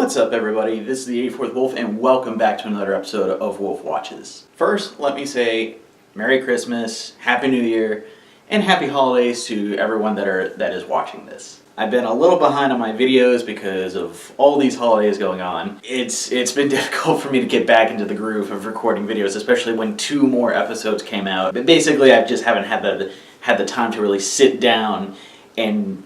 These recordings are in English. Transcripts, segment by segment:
What's up, everybody? This is the 84th Wolf, and welcome back to another episode of Wolf Watches. First, let me say Merry Christmas, Happy New Year, and Happy Holidays to everyone that is watching this. I've been a little behind on my videos because of all these holidays going on. It's been difficult for me to get back into the groove of recording videos, especially when 2 more episodes came out. But basically, I just haven't had the time to really sit down and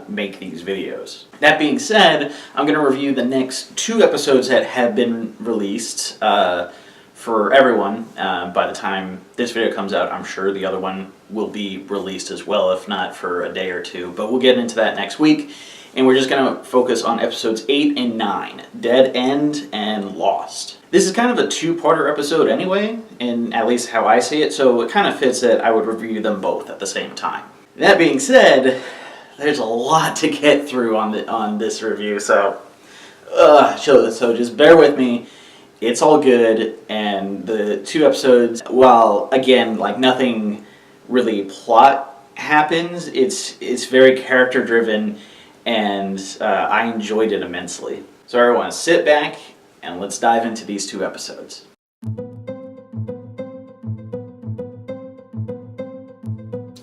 make these videos. That being said, I'm going to review the next 2 episodes that have been released for everyone. By the time this video comes out, I'm sure the other one will be released as well, if not for a day or 2. But we'll get into that next week, and we're just going to focus on episodes 8 and 9, Dead End and Lost. This is kind of a 2-parter episode anyway, and at least how I see it, so it kind of fits that I would review them both at the same time. That being said, there's a lot to get through on this review, so just bear with me. It's all good, and the 2 episodes, while again, like, nothing really plot happens, it's very character driven, and I enjoyed it immensely. So everyone, sit back and let's dive into these 2 episodes.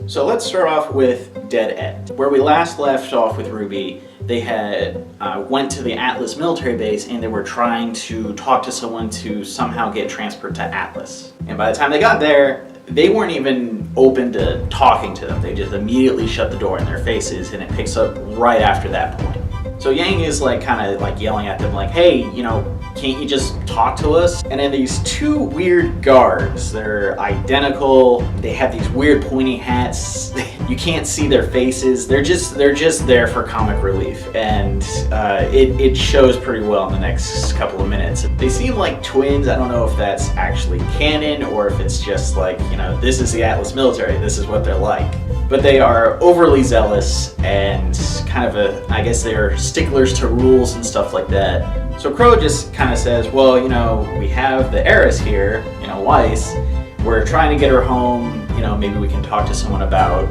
So let's start off with Dead End. Where we last left off with RWBY, they had went to the Atlas military base, and they were trying to talk to someone to somehow get transferred to Atlas. And by the time they got there, they weren't even open to talking to them. They just immediately shut the door in their faces, and it picks up right after that point. So Yang is kind of yelling at them like, hey, can't you just talk to us? And then these 2 weird guards, they're identical, they have these weird pointy hats, you can't see their faces, they're just there for comic relief, and it shows pretty well in the next couple of minutes. They seem like twins. I don't know if that's actually canon or if it's just this is the Atlas military, this is what they're like. But they are overly zealous and kind of I guess they're sticklers to rules and stuff like that. So Crow just kind of says, well, we have the heiress here, Weiss. We're trying to get her home, maybe we can talk to someone about,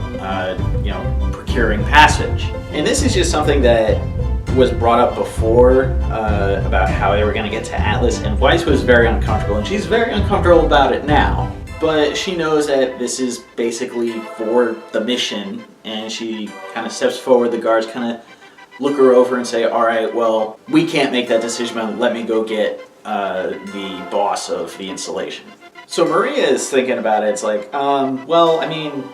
procuring passage. And this is just something that was brought up before about how they were going to get to Atlas, and Weiss was very uncomfortable, and she's very uncomfortable about it now. But she knows that this is basically for the mission, and she kind of steps forward. The guards kind of look her over and say, all right, well, we can't make that decision, but let me go get the boss of the installation. So Maria is thinking about it. It's the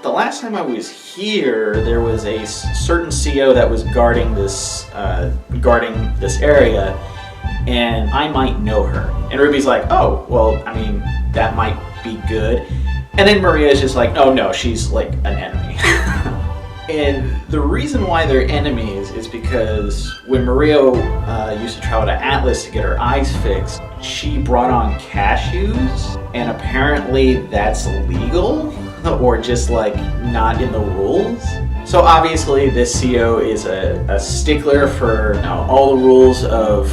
last time I was here, there was a certain CO that was guarding this area, and I might know her. And Ruby's like, oh, well, that might be good. And then Maria is just like, oh no, she's like an enemy. And the reason why they're enemies is because when Maria used to travel to Atlas to get her eyes fixed, she brought on cashews, and apparently that's illegal, or just not in the rules. So obviously this CO is a stickler for all the rules of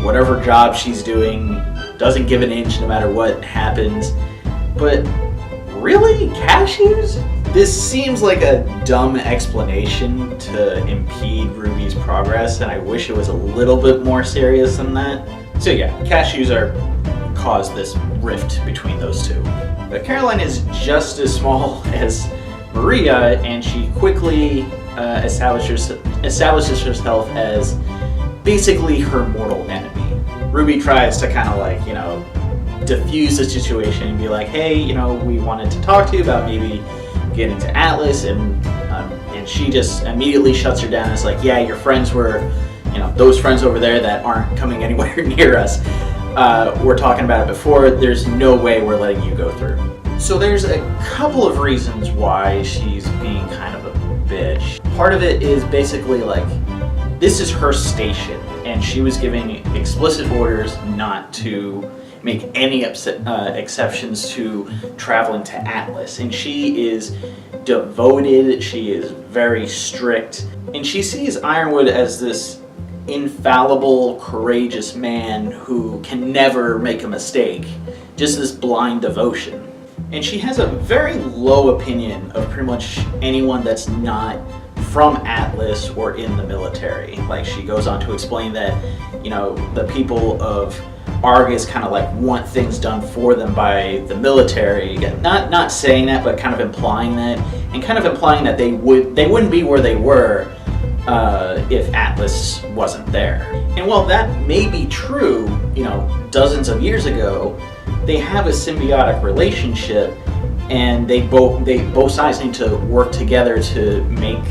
whatever job she's doing, doesn't give an inch no matter what happens. But really? Cashews? This seems like a dumb explanation to impede RWBY's progress, and I wish it was a little bit more serious than that. So yeah, cashews cause this rift between those 2. But Caroline is just as small as Maria, and she quickly establishes herself as basically her mortal enemy. RWBY tries to kind of diffuse the situation and be like, hey, we wanted to talk to you about maybe getting to Atlas, and she just immediately shuts her down. And it's like, yeah, your friends were, those friends over there that aren't coming anywhere near us, we're talking about it before, there's no way we're letting you go through. So there's a couple of reasons why she's being kind of a bitch. Part of it is basically this is her station, and she was giving explicit orders not to make any exceptions to traveling to Atlas. And she is devoted, she is very strict, and she sees Ironwood as this infallible, courageous man who can never make a mistake, just this blind devotion. And she has a very low opinion of pretty much anyone that's not from Atlas or in the military. Like, she goes on to explain that, you know, the people of Argus kind of like want things done for them by the military. Not saying that, but kind of implying that, and kind of implying that they wouldn't be where they were if Atlas wasn't there. And while that may be true, you know, dozens of years ago, they have a symbiotic relationship, and they both sides need to work together to make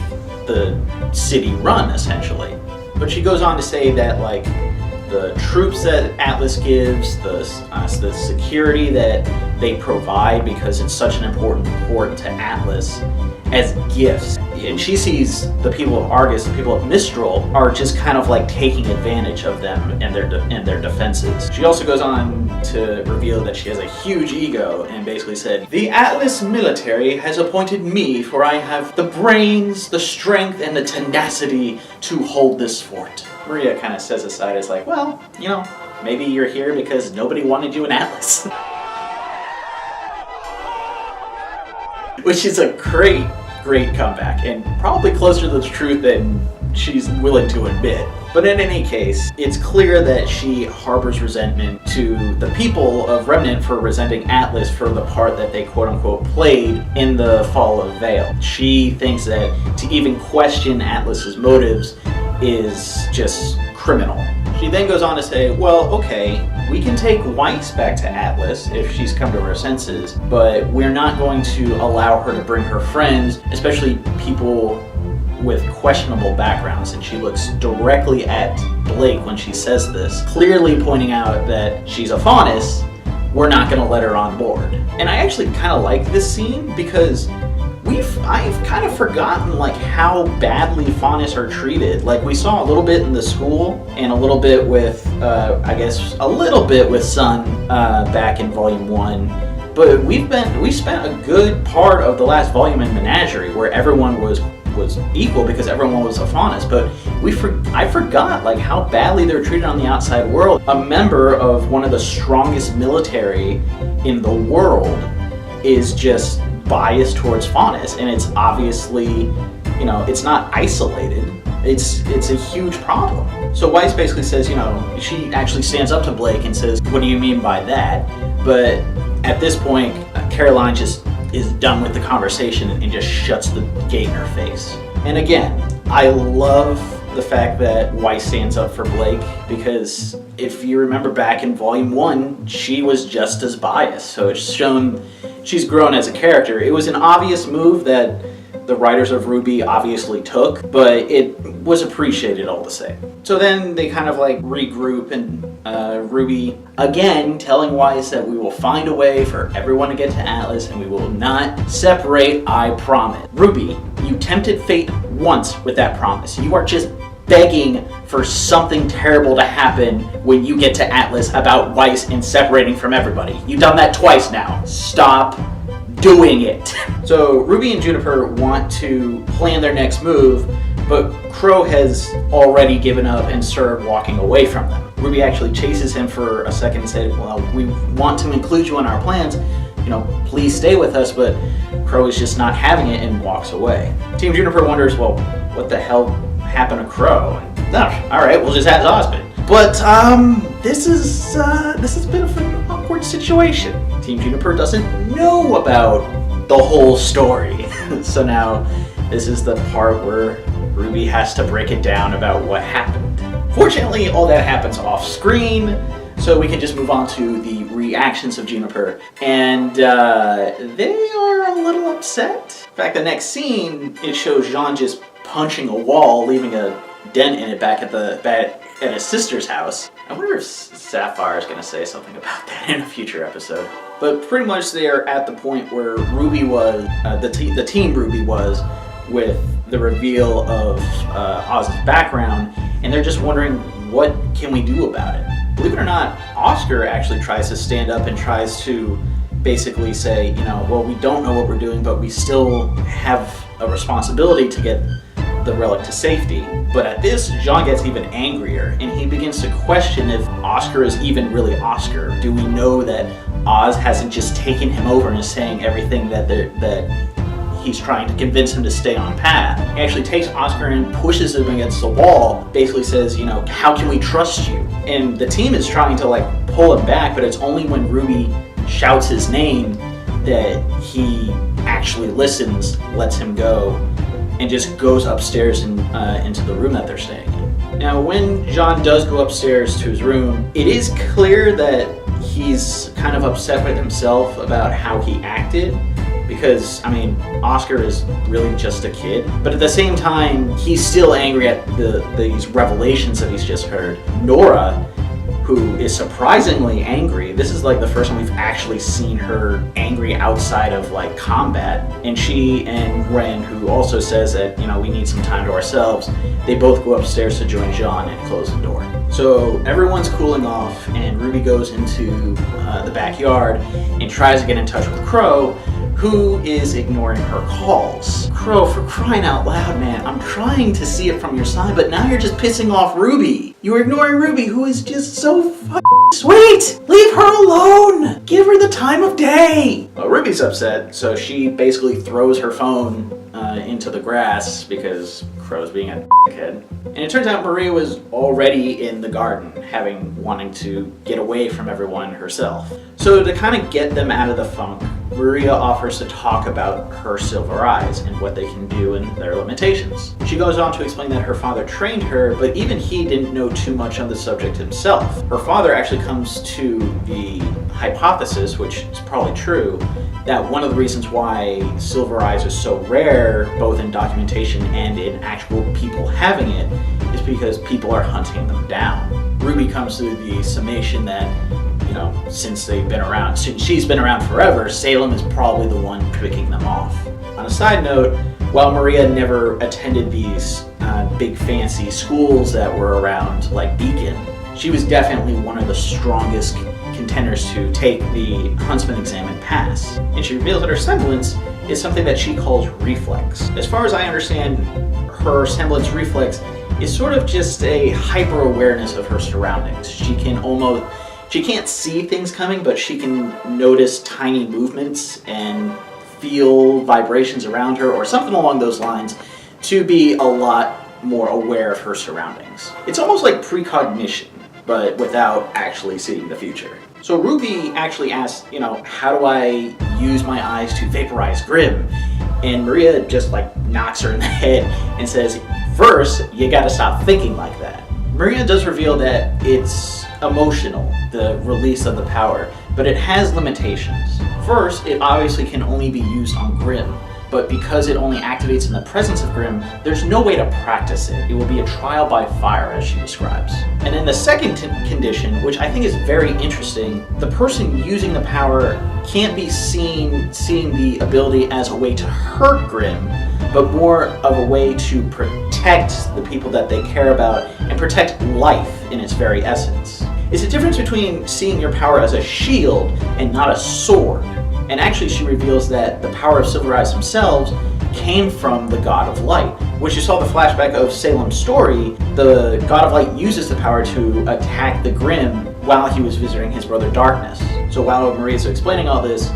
the city run, essentially. But she goes on to say that, like, the troops that Atlas gives, the security that they provide, because it's such an important port to Atlas, as gifts. And she sees the people of Argus, the people of Mistral, are just kind of like taking advantage of them and their defenses. She also goes on to reveal that she has a huge ego and basically said, "The Atlas military has appointed me, for I have the brains, the strength, and the tenacity to hold this fort." Maria kind of says aside, is like, well, you know, maybe you're here because nobody wanted you in Atlas. Which is a great comeback, and probably closer to the truth than she's willing to admit. But in any case, it's clear that she harbors resentment to the people of Remnant for resenting Atlas for the part that they quote-unquote played in the fall of Vale. She thinks that to even question Atlas's motives is just criminal. She then goes on to say, well, okay, we can take Weiss back to Atlas if she's come to her senses, but we're not going to allow her to bring her friends, especially people with questionable backgrounds. And she looks directly at Blake when she says this, clearly pointing out that she's a Faunus, we're not going to let her on board. And I actually kind of like this scene because I've kind of forgotten like how badly Faunus are treated. Like, we saw a little bit in the school and a little bit with, I guess, a little bit with Sun back in Volume 1. But we spent a good part of the last volume in Menagerie where everyone was equal because everyone was a Faunus. But I forgot like how badly they're treated on the outside world. A member of one of the strongest military in the world is just biased towards Faunus, and it's obviously, you know, it's not isolated. It's a huge problem. So Weiss basically says, you know, she actually stands up to Blake and says, what do you mean by that? But at this point, Caroline just is done with the conversation and just shuts the gate in her face. And again, I love the fact that Weiss stands up for Blake, because if you remember back in Volume 1, she was just as biased. So it's shown she's grown as a character. It was an obvious move that the writers of RWBY obviously took, but it was appreciated all the same. So then they kind of like regroup, and RWBY again telling Weiss that we will find a way for everyone to get to Atlas and we will not separate, I promise. RWBY, you tempted fate once with that promise. You are just begging for something terrible to happen when you get to Atlas about Weiss and separating from everybody. You've done that twice now. Stop doing it. So RWBY and Juniper want to plan their next move, but Crow has already given up and started walking away from them. RWBY actually chases him for a second and said, well, we want to include you in our plans. You know, please stay with us, but Crow is just not having it and walks away. Team Juniper wonders, well, what the hell happened to Crow? And, all right, we'll just ask Osmond. But this has been an awkward situation. Team Juniper doesn't know about the whole story. So now this is the part where RWBY has to break it down about what happened. Fortunately, all that happens off screen, so we can just move on to the reactions of Juniper. And they are a little upset. In fact, the next scene, it shows Jean just punching a wall, leaving a dent in it back at his sister's house. I wonder if Sapphire is going to say something about that in a future episode. But pretty much they are at the point where RWBY was, the team RWBY was, with the reveal of Oz's background, and they're just wondering, what can we do about it? Believe it or not, Oscar actually tries to stand up and tries to basically say, you know, well, we don't know what we're doing, but we still have a responsibility to get the relic to safety. But at this, Jean gets even angrier, and he begins to question if Oscar is even really Oscar. Do we know that Oz hasn't just taken him over and is saying everything that he's trying to convince him to stay on path. He actually takes Oscar and pushes him against the wall, basically says, you know, how can we trust you? And the team is trying to like pull him back, but it's only when RWBY shouts his name that he actually listens, lets him go, and just goes upstairs and into the room that they're staying in. Now, when John does go upstairs to his room, it is clear that he's kind of upset with himself about how he acted, because, I mean, Oscar is really just a kid, but at the same time, he's still angry at these revelations that he's just heard. Nora, who is surprisingly angry, this is like the first time we've actually seen her angry outside of like combat, and she and Ren, who also says that, you know, we need some time to ourselves, they both go upstairs to join John and close the door. So everyone's cooling off, and RWBY goes into the backyard and tries to get in touch with Crow, who is ignoring her calls. Crow, for crying out loud, man, I'm trying to see it from your side, but now you're just pissing off RWBY. You're ignoring RWBY, who is just so sweet! Leave her alone! Give her the time of day! Well, RWBY's upset, so she basically throws her phone into the grass because Crow's being a dickhead. And it turns out Maria was already in the garden, wanting to get away from everyone herself. So to kind of get them out of the funk, Maria offers to talk about her silver eyes and what they can do and their limitations. She goes on to explain that her father trained her, but even he didn't know too much on the subject himself. Her father actually comes to the hypothesis, which is probably true, that one of the reasons why silver eyes are so rare, both in documentation and in actual people having it, is because people are hunting them down. RWBY comes to the summation that, you know, since she's been around forever, Salem is probably the one picking them off. On a side note, while Maria never attended these big fancy schools that were around like Beacon, she was definitely one of the strongest contenders to take the Huntsman exam and pass. And she reveals that her semblance is something that she calls reflex. As far as I understand, her semblance reflex is sort of just a hyper-awareness of her surroundings. She can't see things coming, but she can notice tiny movements and feel vibrations around her, or something along those lines, to be a lot more aware of her surroundings. It's almost like precognition, but without actually seeing the future. So RWBY actually asks, you know, how do I use my eyes to vaporize Grimm? And Maria just like knocks her in the head and says, first, you gotta stop thinking like that. Maria does reveal that it's emotional, the release of the power, but it has limitations. First, it obviously can only be used on Grimm, but because it only activates in the presence of Grimm, there's no way to practice it. It will be a trial by fire, as she describes. And then the second condition, which I think is very interesting, the person using the power can't be seeing the ability as a way to hurt Grimm, but more of a way to protect the people that they care about and protect life in its very essence. It's a difference between seeing your power as a shield and not a sword. And actually she reveals that the power of Silver Eyes themselves came from the God of Light. Which you saw the flashback of Salem's story, the God of Light uses the power to attack the Grimm while he was visiting his brother Darkness. So while Maria's explaining all this,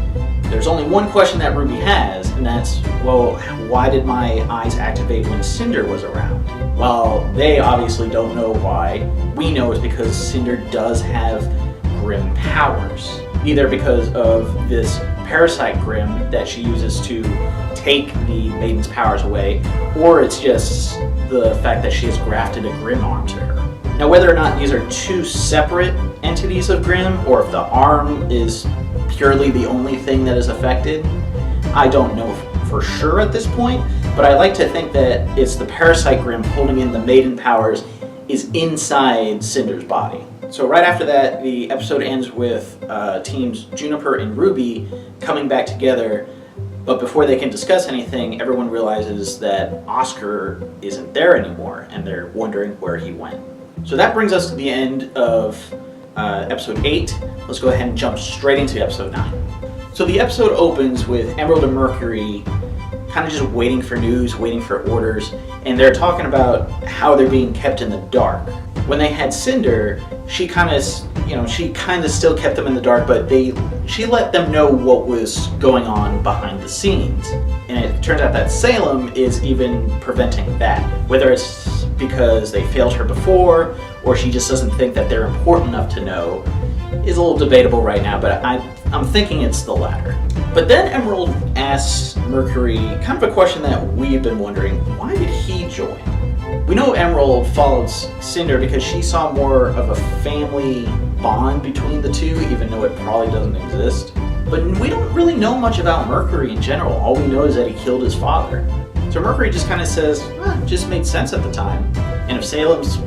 there's only one question that RWBY has, and that's, well, why did my eyes activate when Cinder was around? Well, they obviously don't know why. We know it's because Cinder does have Grimm powers. Either because of this parasite Grimm that she uses to take the Maiden's powers away, or it's just the fact that she has grafted a Grimm arm to her. Now, whether or not these are two separate entities of Grimm, or if the arm is purely the only thing that is affected, I don't know for sure at this point, but I like to think that it's the parasite Grimm holding in the Maiden powers is inside Cinder's body. So right after that, the episode ends with teams Juniper and RWBY coming back together, but before they can discuss anything, everyone realizes that Oscar isn't there anymore, and they're wondering where he went. So that brings us to the end of episode 8. Let's go ahead and jump straight into episode 9. So the episode opens with Emerald and Mercury kind of just waiting for news, waiting for orders, and they're talking about how they're being kept in the dark. When they had Cinder, she kind of she kind of still kept them in the dark, but she let them know what was going on behind the scenes. And it turns out that Salem is even preventing that. Whether it's because they failed her before, or she just doesn't think that they're important enough to know, is a little debatable right now, but I'm thinking it's the latter. But then Emerald asks Mercury kind of a question that we've been wondering: why did he join? We know Emerald followed Cinder because she saw more of a family bond between the two, even though it probably doesn't exist. But we don't really know much about Mercury in general. All we know is that he killed his father. So Mercury just kind of says, it just made sense at the time. And if Salem's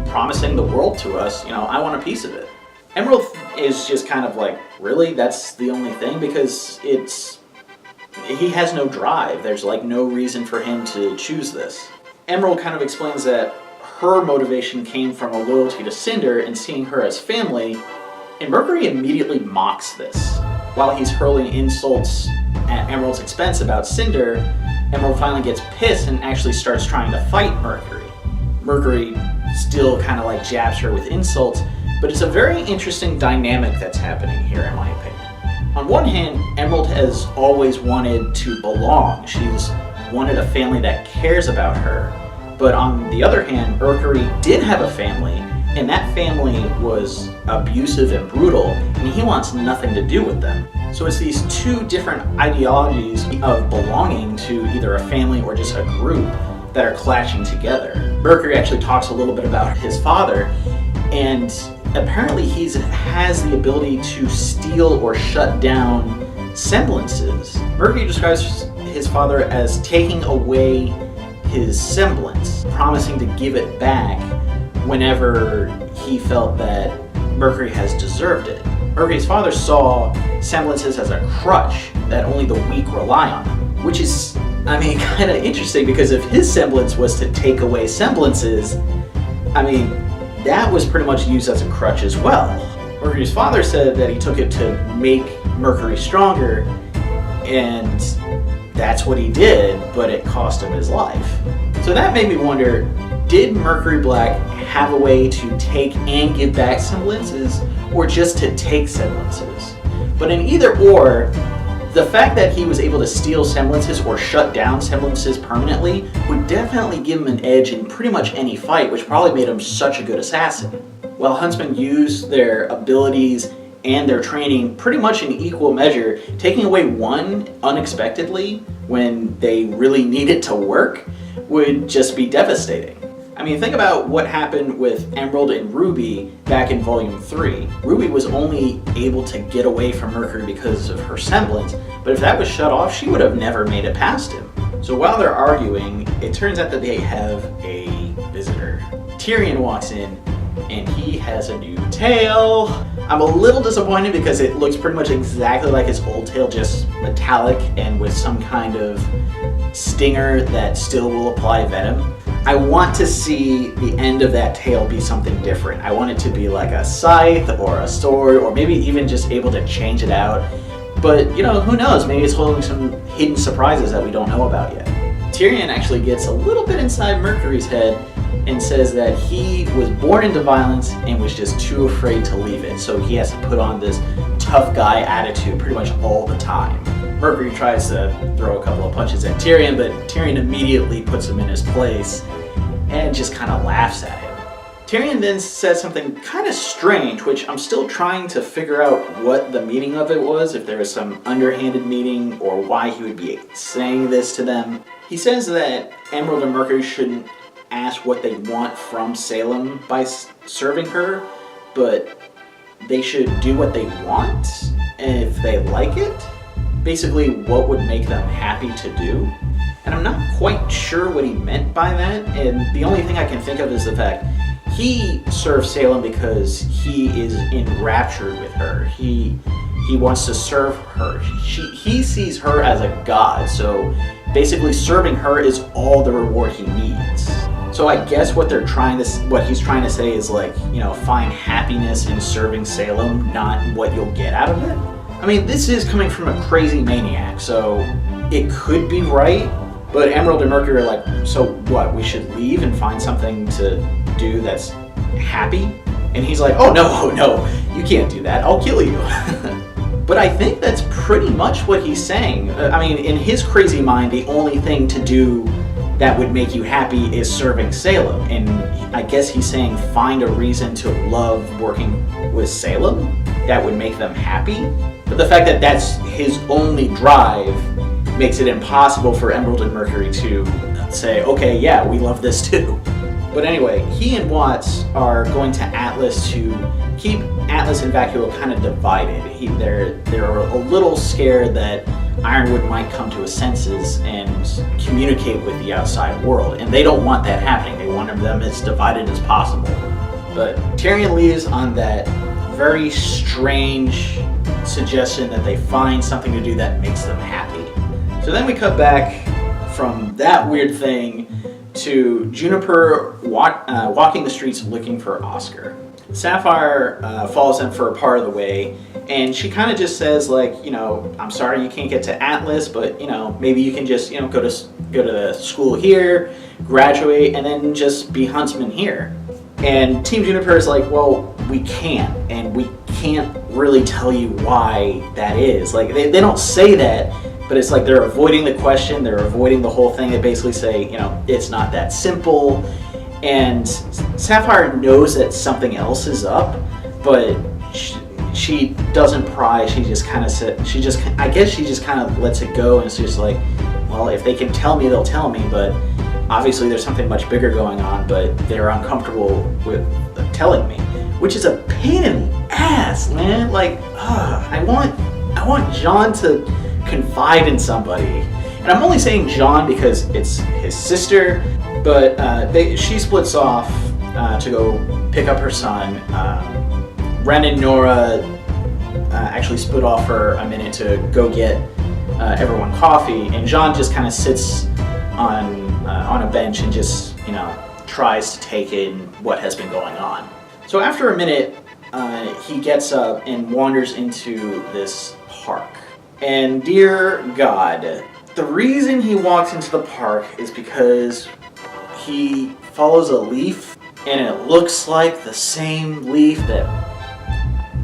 promising the world to us, I want a piece of it. Emerald is just kind of like, really? That's the only thing? Because he has no drive. There's no reason for him to choose this. Emerald kind of explains that her motivation came from a loyalty to Cinder and seeing her as family, and Mercury immediately mocks this. While he's hurling insults at Emerald's expense about Cinder, Emerald finally gets pissed and actually starts trying to fight Mercury. Mercury still kind of jabs her with insults, but it's a very interesting dynamic that's happening here, in my opinion. On one hand, Emerald has always wanted to belong. She's wanted a family that cares about her. But on the other hand, Mercury did have a family, and that family was abusive and brutal, and he wants nothing to do with them. So it's these two different ideologies of belonging to either a family or just a group that are clashing together. Mercury actually talks a little bit about his father, and apparently he has the ability to steal or shut down semblances. Mercury describes his father as taking away his semblance, promising to give it back whenever he felt that Mercury has deserved it. Mercury's father saw semblances as a crutch that only the weak rely on them, which is, kind of interesting, because if his semblance was to take away semblances, that was pretty much used as a crutch as well. Mercury's father said that he took it to make Mercury stronger, and that's what he did, but it cost him his life. So that made me wonder, did Mercury Black have a way to take and give back semblances, or just to take semblances? But in either or, the fact that he was able to steal semblances or shut down semblances permanently would definitely give him an edge in pretty much any fight, which probably made him such a good assassin. While huntsmen use their abilities and their training pretty much in equal measure, taking away one unexpectedly when they really need it to work would just be devastating. Think about what happened with Emerald and Ruby back in Volume 3. Ruby was only able to get away from Mercury because of her semblance, but if that was shut off, she would have never made it past him. So while they're arguing, it turns out that they have a visitor. Tyrion walks in, and he has a new tail. I'm a little disappointed because it looks pretty much exactly like his old tail, just metallic and with some kind of stinger that still will apply venom. I want to see the end of that tail be something different. I want it to be like a scythe or a sword, or maybe even just able to change it out. But, who knows? Maybe it's holding some hidden surprises that we don't know about yet. Tyrion actually gets a little bit inside Mercury's head and says that he was born into violence and was just too afraid to leave it. So he has to put on this tough guy attitude pretty much all the time. Mercury tries to throw a couple of punches at Tyrion, but Tyrion immediately puts him in his place and just kind of laughs at him. Tyrion then says something kind of strange, which I'm still trying to figure out what the meaning of it was, if there was some underhanded meaning or why he would be saying this to them. He says that Emerald and Mercury shouldn't ask what they want from Salem by serving her, but they should do what they want, and if they like it. Basically, what would make them happy to do. And I'm not quite sure what he meant by that, and the only thing I can think of is the fact he serves Salem because he is enraptured with her. He wants to serve her. He sees her as a god, so basically serving her is all the reward he needs. So I guess what he's trying to say is find happiness in serving Salem, not what you'll get out of it. This is coming from a crazy maniac, so it could be right, but Emerald and Mercury are like, so what, we should leave and find something to do that's happy? And he's like, oh no, you can't do that, I'll kill you. But I think that's pretty much what he's saying. I mean, in his crazy mind, the only thing to do that would make you happy is serving Salem. And I guess he's saying find a reason to love working with Salem that would make them happy. But the fact that that's his only drive makes it impossible for Emerald and Mercury to say, okay, yeah, we love this too. But anyway, he and Watts are going to Atlas to keep Atlas and Vacuo kind of divided. They're a little scared that Ironwood might come to his senses and communicate with the outside world, and they don't want that happening. They want them as divided as possible. But Tyrion leaves on that very strange suggestion that they find something to do that makes them happy. So then we cut back from that weird thing to Juniper walking the streets looking for Oscar. Sapphire follows them for a part of the way, and she kind of just says, like, I'm sorry you can't get to Atlas, but maybe you can just go to school here, graduate, and then just be huntsman here. And Team Juniper is like, well, we can't, and we can't really tell you why that is. Like, they don't say that, but it's like they're avoiding the question, they're avoiding the whole thing. They basically say, it's not that simple. And Sapphire knows that something else is up, but she doesn't pry. She just kind of I guess she just kind of lets it go, and it's just like, well, if they can tell me, they'll tell me, but obviously there's something much bigger going on, but they're uncomfortable with telling me, which is a pain in the ass, man. Like, I want John to confide in somebody. And I'm only saying John because it's his sister, but she splits off to go pick up her son. Ren and Nora actually split off for a minute to go get everyone coffee, and John just kind of sits on a bench and just tries to take in what has been going on. So after a minute, he gets up and wanders into this park. And dear God, the reason he walks into the park is because he follows a leaf, and it looks like the same leaf that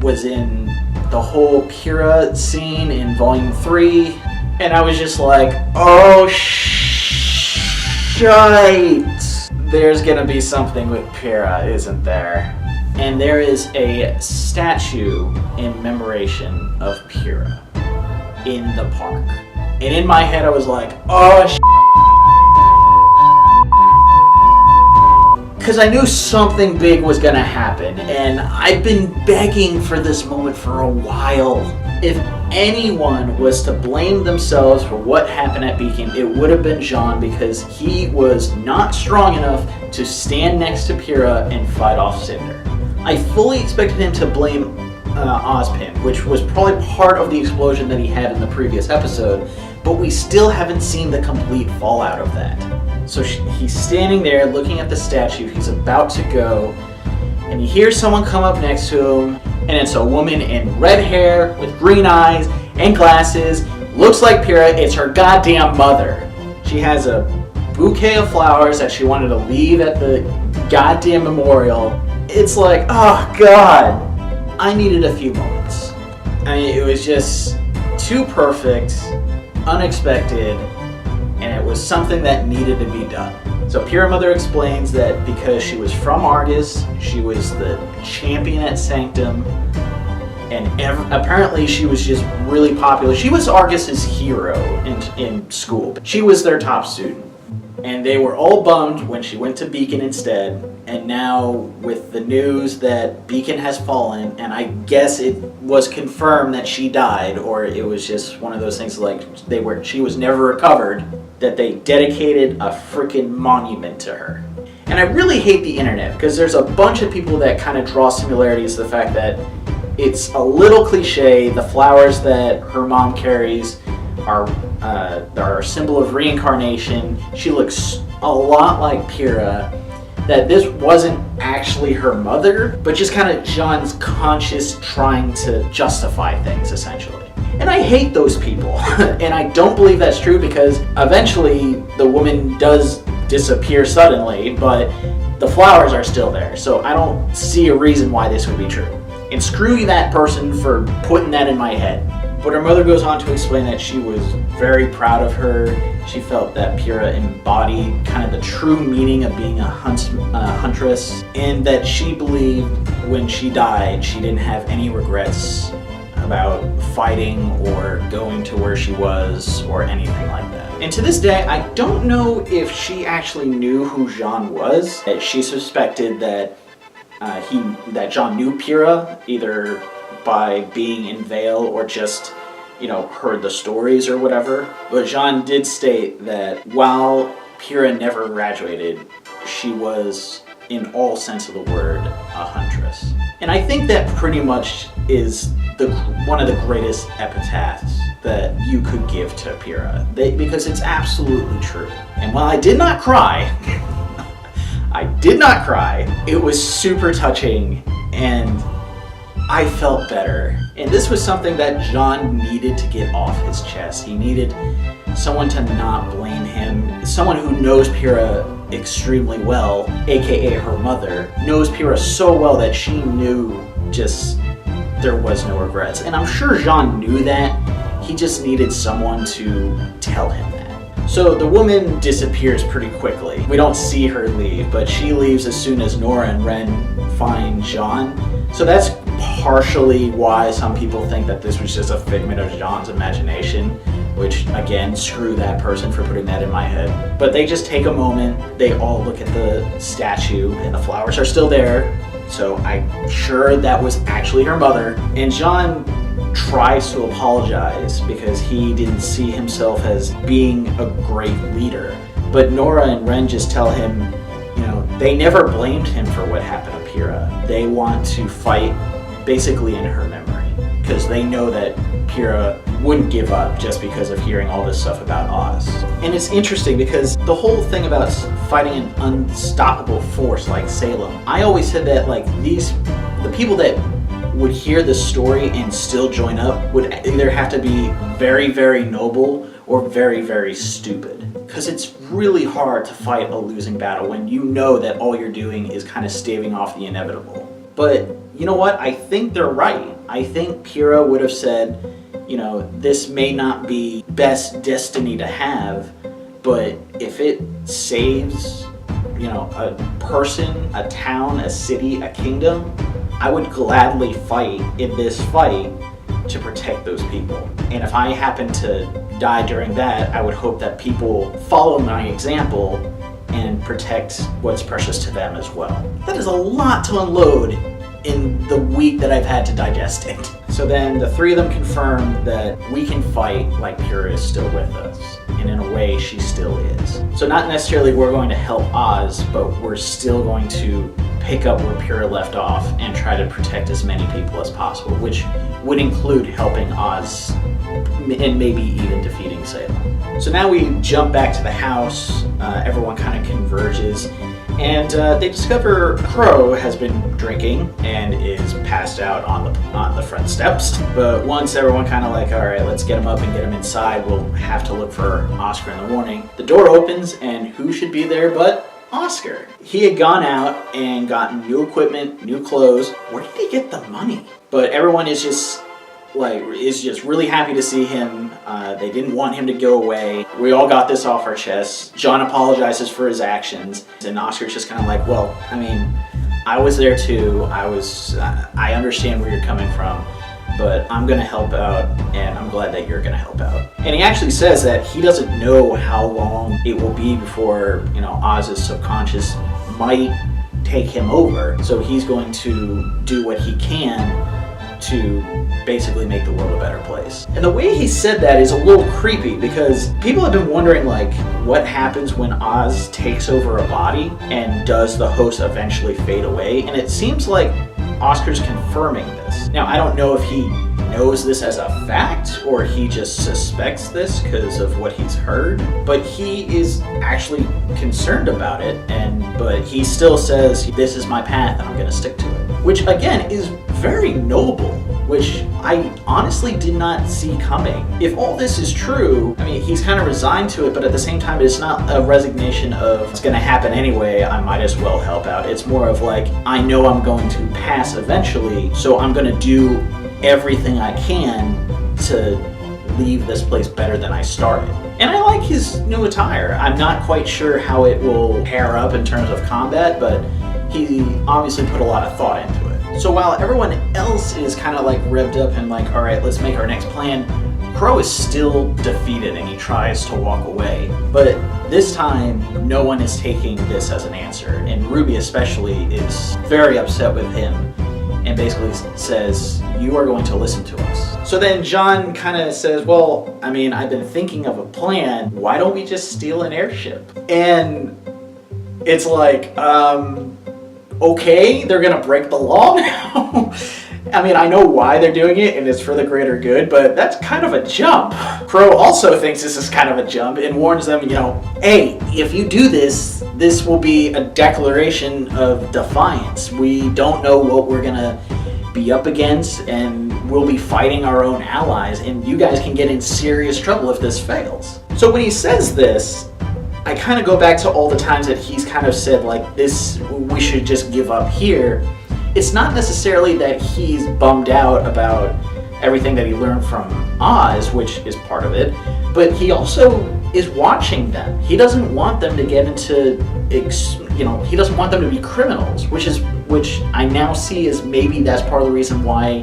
was in the whole Pyrrha scene in Volume 3. And I was just like, oh shite! There's gonna be something with Pyrrha, isn't there? And there is a statue in commemoration of Pyrrha in the park. And in my head I was like, oh because I knew something big was gonna happen, and I've been begging for this moment for a while. If anyone was to blame themselves for what happened at Beacon, it would have been John, because he was not strong enough to stand next to Pyrrha and fight off Cinder. I fully expected him to blame Ozpin, which was probably part of the explosion that he had in the previous episode, but we still haven't seen the complete fallout of that. So he's standing there looking at the statue, he's about to go, and he hears someone come up next to him, and it's a woman in red hair with green eyes and glasses, looks like Pyrrha. It's her goddamn mother. She has a bouquet of flowers that she wanted to leave at the goddamn memorial. It's like, oh God, I needed a few moments. I mean, it was just too perfect, unexpected, and it was something that needed to be done. So Pyrrha Mother explains that because she was from Argus, she was the champion at Sanctum, and apparently she was just really popular. She was Argus's hero in school. She was their top student. And they were all bummed when she went to Beacon instead, and now with the news that Beacon has fallen, and I guess it was confirmed that she died, or it was just one of those things like she was never recovered, that they dedicated a freaking monument to her. And I really hate the internet, because there's a bunch of people that kind of draw similarities to the fact that it's a little cliche. The flowers that her mom carries are a symbol of reincarnation. She looks a lot like Pyrrha. That this wasn't actually her mother, but just kind of John's conscious trying to justify things, essentially. And I hate those people. And I don't believe that's true, because eventually the woman does disappear suddenly, but the flowers are still there, so I don't see a reason why this would be true. And screw that person for putting that in my head. But her mother goes on to explain that she was very proud of her. She felt that Pyrrha embodied kind of the true meaning of being a huntress, and that she believed when she died, she didn't have any regrets about fighting or going to where she was or anything like that. And to this day, I don't know if she actually knew who Jean was. She suspected that that Jean knew Pyrrha, either by being in Vale or just, heard the stories or whatever. But Jean did state that while Pyrrha never graduated, she was, in all sense of the word, a huntress. And I think that pretty much is one of the greatest epitaphs that you could give to Pyrrha, because it's absolutely true. And while I did not cry, it was super touching, and I felt better. And this was something that Jean needed to get off his chest. He needed someone to not blame him, someone who knows Pyrrha extremely well, aka her mother, knows Pyrrha so well that she knew just there was no regrets. And I'm sure Jean knew that, he just needed someone to tell him that. So the woman disappears pretty quickly. We don't see her leave, but she leaves as soon as Nora and Ren find Jean. So that's partially why some people think that this was just a figment of Jean's imagination, which, again, screw that person for putting that in my head. But they just take a moment, they all look at the statue, and the flowers are still there, so I'm sure that was actually her mother. And Jean tries to apologize because he didn't see himself as being a great leader. But Nora and Ren just tell him, they never blamed him for what happened to Pyrrha. They want to fight basically in her memory, because they know that Pyrrha wouldn't give up just because of hearing all this stuff about Oz. And it's interesting because the whole thing about fighting an unstoppable force like Salem, I always said that the people that would hear this story and still join up would either have to be very, very noble or very, very stupid. Because it's really hard to fight a losing battle when you know that all you're doing is kind of staving off the inevitable. But you know what? I think they're right. I think Pyrrha would have said, this may not be best destiny to have, but if it saves, a person, a town, a city, a kingdom, I would gladly fight in this fight to protect those people. And if I happen to die during that, I would hope that people follow my example and protect what's precious to them as well. That is a lot to unload in the week that I've had to digest it. So then the three of them confirm that we can fight like Pyrrha is still with us. And in a way, she still is. So not necessarily we're going to help Oz, but we're still going to pick up where Pyrrha left off and try to protect as many people as possible, which would include helping Oz and maybe even defeating Salem. So now we jump back to the house. Everyone kind of converges, and they discover Crow has been drinking and is passed out on the front steps. But once everyone kind of all right, let's get him up and get him inside, we'll have to look for Oscar in the morning. The door opens, and who should be there but Oscar. He had gone out and gotten new equipment, new clothes. Where did he get the money? But everyone is just really happy to see him. They didn't want him to go away. We all got this off our chests. John apologizes for his actions, and Oscar's just kind of well, I was there too. I understand where you're coming from, but I'm gonna help out, and I'm glad that you're gonna help out. And he actually says that he doesn't know how long it will be before, Oz's subconscious might take him over. So he's going to do what he can to basically make the world a better place. And the way he said that is a little creepy, because people have been wondering what happens when Oz takes over a body, and does the host eventually fade away? And it seems like Oscar's confirming this. Now, I don't know if he knows this as a fact or he just suspects this because of what he's heard, but he is actually concerned about it, but he still says, this is my path and I'm going to stick to it. Which, again, is very noble. which I honestly did not see coming. If all this is true, I mean, he's kind of resigned to it, but at the same time, it's not a resignation of it's gonna happen anyway, I might as well help out. It's more of like, I know I'm going to pass eventually, so I'm gonna do everything I can to leave this place better than I started. And I like his new attire. I'm not quite sure how it will pair up in terms of combat, but he obviously put a lot of thought into it. So while everyone else is kind of like revved up and like, all right, let's make our next plan, Crow is still defeated and he tries to walk away. But this time, no one is taking this as an answer. And RWBY especially is very upset with him and basically says, you are going to listen to us. So then John kind of says, well, I mean, I've been thinking of a plan. Why don't we just steal an airship? And it's like, okay, they're gonna break the law now? I mean, I know why they're doing it, and it's for the greater good, but that's kind of a jump. Crow also thinks this is kind of a jump and warns them, you know, hey, if you do this, this will be a declaration of defiance. We don't know what we're gonna be up against, and we'll be fighting our own allies, and you guys can get in serious trouble if this fails. So when he says this, I kind of go back to all the times that he's kind of said like this, we should just give up here. It's not necessarily that he's bummed out about everything that he learned from Oz, which is part of it, but he also is watching them. He doesn't want them to get into, he doesn't want them to be criminals, which I now see as maybe that's part of the reason why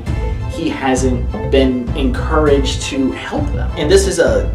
he hasn't been encouraged to help them. And this is a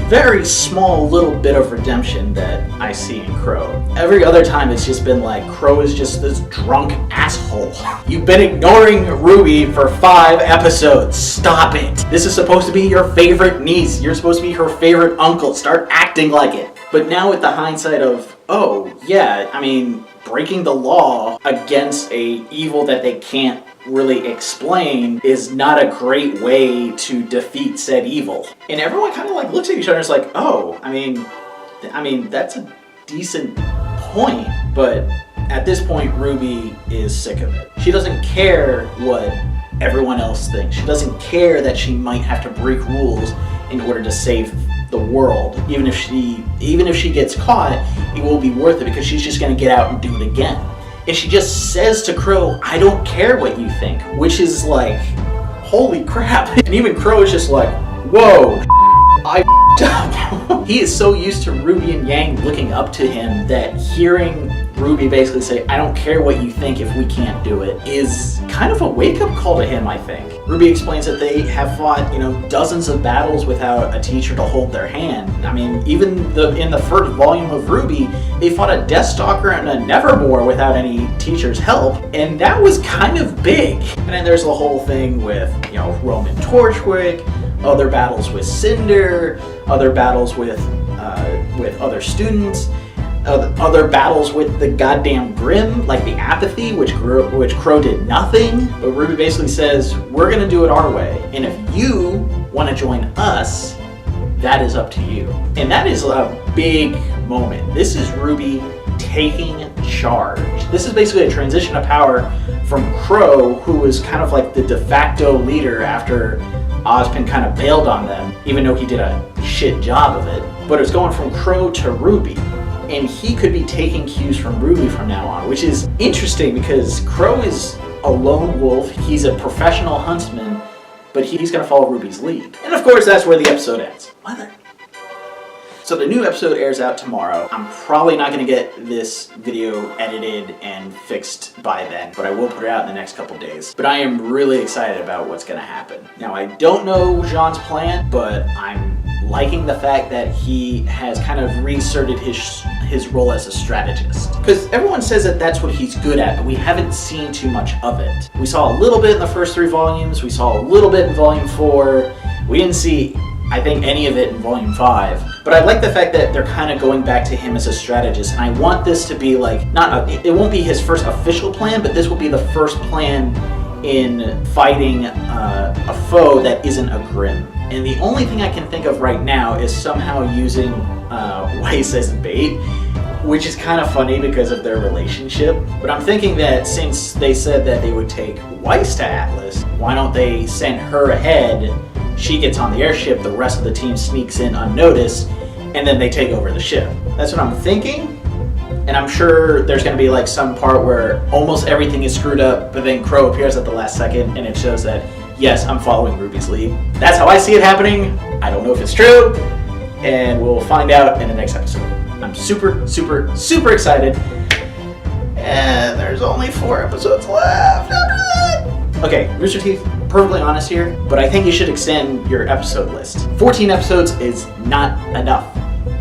very small little bit of redemption that I see in Crow. Every other time it's just been like, Crow is just this drunk asshole. You've been ignoring RWBY for 5 episodes. Stop it. This is supposed to be your favorite niece. You're supposed to be her favorite uncle. Start acting like it. But now with the hindsight of, oh, yeah, I mean, breaking the law against a evil that they can't really explain is not a great way to defeat said evil. And everyone kind of like looks at each other and is like, oh, I mean that's a decent point, but at this point RWBY is sick of it. She doesn't care what everyone else thinks. She doesn't care that she might have to break rules in order to save the world. Even if she gets caught, it will be worth it because she's just gonna get out and do it again. And she just says to Crow, I don't care what you think, which is like, holy crap. And even Crow is just like, whoa, I up. He is so used to RWBY and Yang looking up to him that hearing RWBY basically say, I don't care what you think if we can't do it, is kind of a wake-up call to him, I think. RWBY explains that they have fought, dozens of battles without a teacher to hold their hand. I mean, even in the first volume of RWBY, they fought a Deathstalker and a Nevermore without any teacher's help, and that was kind of big. And then there's the whole thing with, Roman Torchwick, other battles with Cinder, other battles with other students, other battles with the goddamn Grimm, like the Apathy, which Crow did nothing. But RWBY basically says, we're gonna do it our way, and if you want to join us, that is up to you. And that is a big moment. This is RWBY taking charge. This is basically a transition of power from Crow, who was kind of like the de facto leader after Ozpin kind of bailed on them, even though he did a shit job of it. But it's going from Crow to RWBY. And he could be taking cues from RWBY from now on, which is interesting because Crow is a lone wolf, he's a professional huntsman, but he's going to follow RWBY's lead. And of course, that's where the episode ends. Mother. So the new episode airs out tomorrow. I'm probably not going to get this video edited and fixed by then, but I will put it out in the next couple days. But I am really excited about what's going to happen. Now, I don't know Jean's plan, but I'm liking the fact that he has kind of reinserted his role as a strategist. Because everyone says that that's what he's good at, but we haven't seen too much of it. We saw a little bit in the first 3 volumes, we saw a little bit in volume 4, we didn't see, I think, any of it in volume 5. But I like the fact that they're kind of going back to him as a strategist, and I want this to be like, it won't be his first official plan, but this will be the first plan in fighting a foe that isn't a Grimm. And the only thing I can think of right now is somehow using Weiss as bait, which is kind of funny because of their relationship. But I'm thinking that since they said that they would take Weiss to Atlas, why don't they send her ahead? She gets on the airship, the rest of the team sneaks in unnoticed, and then they take over the ship. That's what I'm thinking. And I'm sure there's going to be like some part where almost everything is screwed up, but then Crow appears at the last second and it shows that, yes, I'm following Ruby's lead. That's how I see it happening. I don't know if it's true, and we'll find out in the next episode. I'm super, super, super excited. And there's only 4 episodes left after that. Okay, Rooster Teeth, perfectly honest here, but I think you should extend your episode list. 14 episodes is not enough.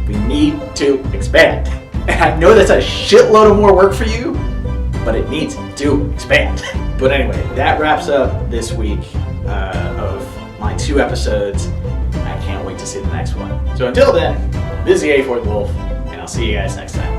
We need to expand. And I know that's a shitload of more work for you, but it needs to expand. But anyway, that wraps up this week of my 2 episodes. I can't wait to see the next one. So until then, this is the A4th Wolf, and I'll see you guys next time.